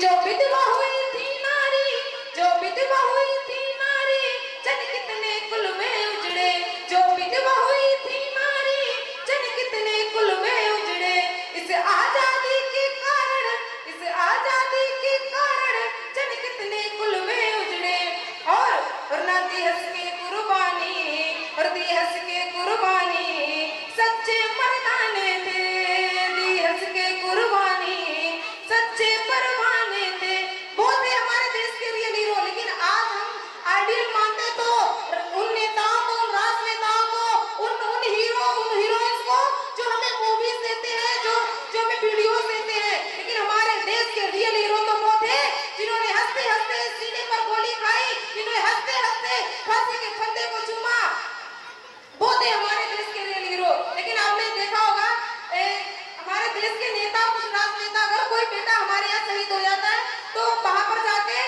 जो विधवा हुई थी नारी, जो विधवा हुई थी नारी, जन कितने कुल में उजड़े। जो विधवा हुई थी नारी, जन कितने कुल में उजड़े। इस आजादी के कारण, इस आजादी के कारण, जन कितने कुल में उजड़े। और ना दी हंस के कुर्बानी, और दी हंस के कुर्बानी, सच्चे मर्दाने थे। दी हंस के कुर्बानी, सच्चे परवाने थे। वो थे हमारे देश के रियल हीरो। लेकिन आज हम आइडियल मानते तो उन नेताओं को, उन राजनेताओं को, उन हीरो, उन हीरोइंस को जो हमें मूवीज देते हैं, जो हमें वीडियोस देते हैं। लेकिन हमारे देश के रियल हीरो तो वो थे जिन्होंने हंसते हंसते सीने पर गोली खाई, जिन्होंने हंसते हंसते फांसी के फंदे को चूमा। वो थे हमारे देश के रियल हीरो। लेकिन आपने देखा होगा हमारे देश के नेता, कुछ राजनेता, अगर कोई बेटा हमारे यहाँ शहीद हो जाता है तो वहां पर जाके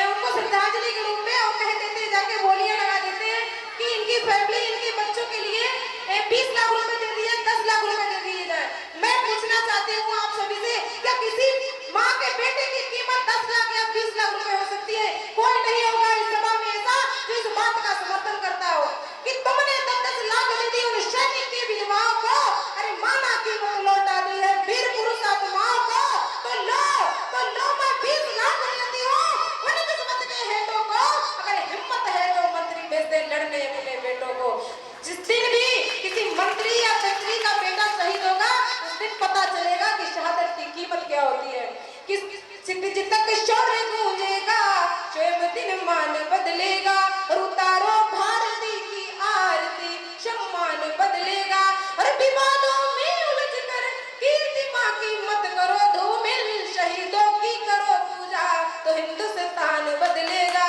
उनको श्रद्धांजलि के रूप में और कह देते हैं, जाके बोलियां लगा देते हैं कि इनकी फैमिली, इनके बच्चों के लिए 20 लाख रुपए दे दिए, 10 लाख रुपए दे दिए जाए। मैं पूछना चाहती हूँ आप सभी से, क्या किसी माँ के बेटे की कीमत 10 लाख या 20 लाख रुपए हो सकती है? कोई नहीं होगा इस सभा में ऐसा जो इस बात का समर्थन करता हो कि तुमने 10 लाख दे दी उन सैनिक की विधवाओं को। अरे माना कीमत लौटा दी है वीर पुरुष आत्माओं को। तो लो मैं 20 लाख देती हूँ उन किस्मत के हेतों को। अगर हिम्मत है तो मंत्री भेज दे लड़ने अपने बेटों को। जिस दिन भी किसी मंत्री या मंत्री का बेटा शहीद होगा, उस दिन पता चलेगा कि शहादत की कीमत क्या होती है। जिद तक शौर्य गूंजेगा, स्वयं दिन मान बदलेगा। और उतारो भारती की आरती, सम्मान बदलेगा। और विवादों में उलझ कर कीर्ति माँ की मत करो धूमिल, शहीदों की करो पूजा तो हिंदुस्तान बदलेगा।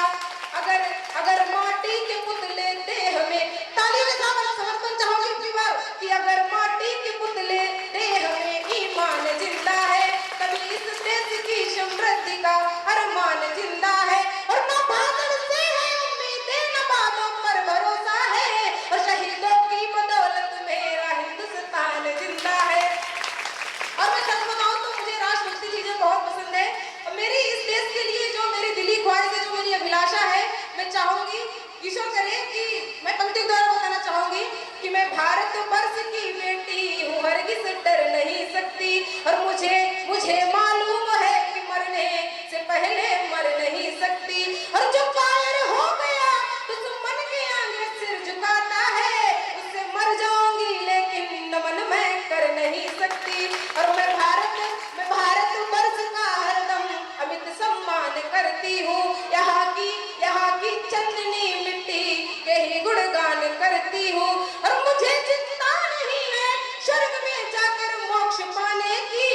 अगर माटी के पुतले देह में, तालियों के साथ समर्थन चाहोगे इतनी बार कि अगर माटी के पुतले देह में ईमान जिंदा है, तभी इस देश की समृद्धि का अरमान जिंदा है। और न बादल से है उम्मीदें, न बातों पर भरोसा है, और शहीदों की बदौलत मेरा हिंदुस्तान जिंदा है। और मैं सच बताऊं तो मुझे राष्ट्रभक्ति चीजें बहुत पसंद है। और मेरी इस देश के लिए जो मेरी दिली ख्वाहिश है, जो मेरी अभिलाषा है, मैं चाहूंगी ईश्वर करे कि मैं पंक्ति द्वारा बताना चाहूंगी कि मैं भारत वर्ष की बेटी हूँ, हरगिज डर नहीं सकती। और मुझे मालूम है कि मरने से पहले मर नहीं सकती। और जो कायर हो गया दुश्मन के आगे सिर झुकाता है, उससे मर जाऊंगी लेकिन नमन मैं कर नहीं सकती। और मैं भारत वर्ष का हरदम अमित सम्मान करती हूँ। यहाँ की चंदनी मिट्टी के ही गुणगान करती हूँ। और मुझे चिंता नहीं है स्वर्ग में जाकर मोक्ष पाने की,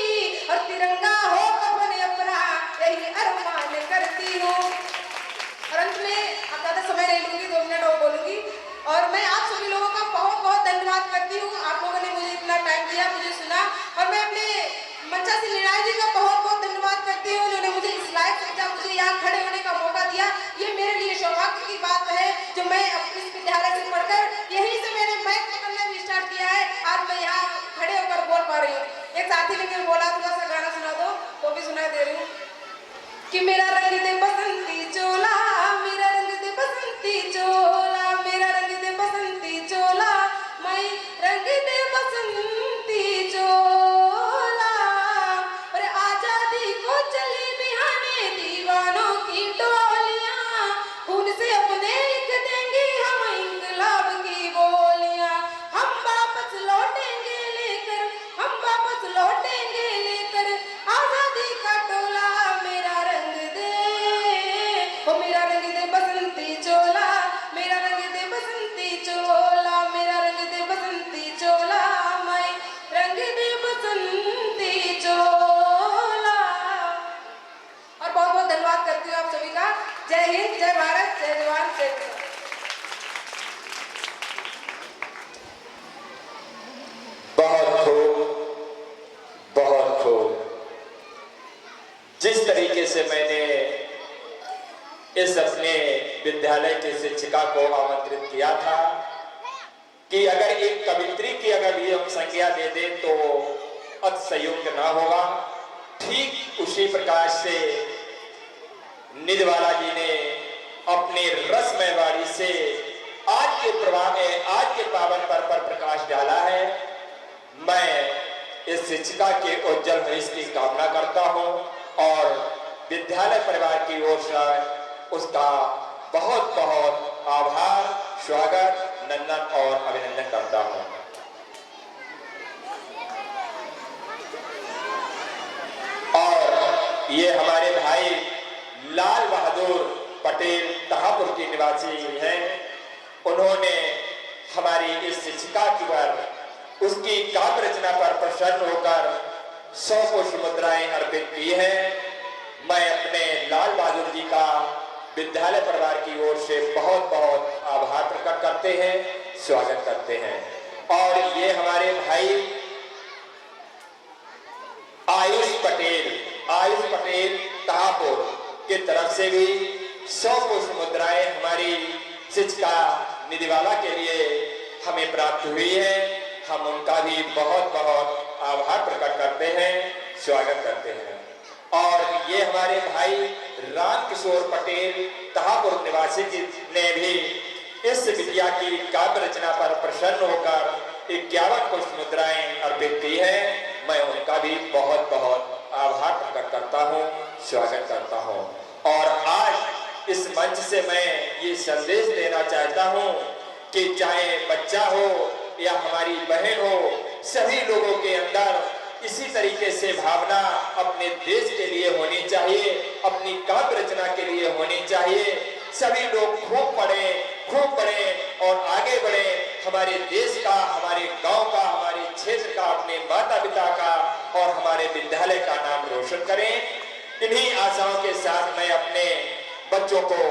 और तिरंगा हो कफन अपना यही अरमान करती हूँ। और अंत में अब ज्यादा समय नहीं लूंगी, 2 मिनट और बोलूंगी। और मैं आप सभी लोगों का बहुत बहुत धन्यवाद करती हूँ। आप लोगों ने मुझे इतना टाइम दिया, मुझे सुना। और मैं अपने मंचा से निराय जी का बहुत बहुत धन्यवाद करती हूँ, जिन्होंने मुझे इस लायक समझा, मुझे यहाँ खड़े होने का मौका दिया। ये मेरे लिए सौभाग्य की बात है जो मैं इस विद्यालय से पढ़कर यहीं से मैंने माइक पकड़ना भी स्टार्ट किया है। आज मैं यहाँ खड़े होकर बोल पा रही हूँ। एक साथी ने बोला थोड़ा सा गाना सुना दो, तो भी सुना दे रही हूँ कि मेरा रंग दे बसंती चोला, मेरा रंग दे बसंती चोला, मेरा रंग दे बसंती चोला, मैं रंग दे बसंती चोला। और आजादी को चली बिहाने दीवानों की टोलियां, खून से अपने लिख देंगे हम इंकलाब की बोलियां। हम वापस लौटेंगे लेकर, हम वापस लौटेंगे लेकर आजादी का टोला। मेरा रंग दे, ओ मेरा रंग दे बसंती चोला, मेरा रंग दे बसंती चोला, मेरा रंग दे बसंती चोला, मैं रंग दे बसंती चोला। और बहुत बहुत धन्यवाद करती हूँ आप सभी का। जय हिंद, जय भारत, जय जवान, जय किसान। बहुत खूब। जिस तरीके से मैंने इस अपने विद्यालय के शिक्षिका को आमंत्रित किया था कि अगर एक कवित्री की अगर ये हम संज्ञा दे दें तो अतिशयोक्ति न होगा, ठीक उसी प्रकार से निधवाला जी ने अपने रसमय वाणी से आज के प्रवाह में आज के पावन पर्व पर प्रकाश डाला है। मैं इस शिक्षिका के उज्जवल भविष्य की कामना करता हूं और विद्यालय परिवार की ओर से उसका बहुत बहुत आभार, स्वागत, नंदन और अभिनंदन करता हूं। और ये हमारे भाई लाल बहादुर पटेल तहापुर के निवासी हैं। उन्होंने हमारी इस शिक्षिका की पर उसकी काव्य रचना पर प्रसन्न होकर 100 पुष्प मुद्राएं अर्पित की हैं। मैं अपने लाल बहादुर जी का विद्यालय परिवार की ओर से बहुत बहुत आभार प्रकट करते हैं, स्वागत करते हैं। और ये हमारे भाई आयुष पटेल तहापुर की तरफ से भी 100 पुष्प मुद्राएं हमारी शिक्षिका निधिवाला के लिए हमें प्राप्त हुई है। हम उनका भी बहुत बहुत आभार प्रकट करते हैं, स्वागत करते हैं। और ये हमारे भाई रामकिशोर पटेल तहापुर निवासी जी ने भी इस बिटिया की काव्य रचना पर प्रसन्न होकर 51 पुष्प मुद्राएं अर्पित की है। मैं उनका भी बहुत बहुत आभार प्रकट करता हूँ, स्वागत करता हूँ। और आज इस मंच से मैं ये संदेश देना चाहता हूँ कि चाहे बच्चा हो या हमारी बहन हो, सभी लोगों के अंदर इसी तरीके से भावना अपने देश के लिए होनी चाहिए, अपनी काव्य रचना के लिए होनी चाहिए। सभी लोग खूब पढ़ें और आगे बढ़े, हमारे देश का, हमारे गांव का, हमारे क्षेत्र का, अपने माता पिता का और हमारे विद्यालय का नाम रोशन करें। इन्हीं आशाओं के साथ मैं अपने बच्चों को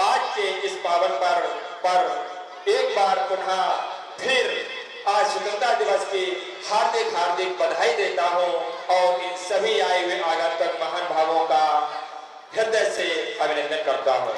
आज के इस पावन पर एक बार पुनः फिर आज स्वतंत्रता दिवस की हार्दिक बधाई देता हूं और इन सभी आए हुए आगंतुक महान भावों का हृदय से अभिनंदन करता हूं।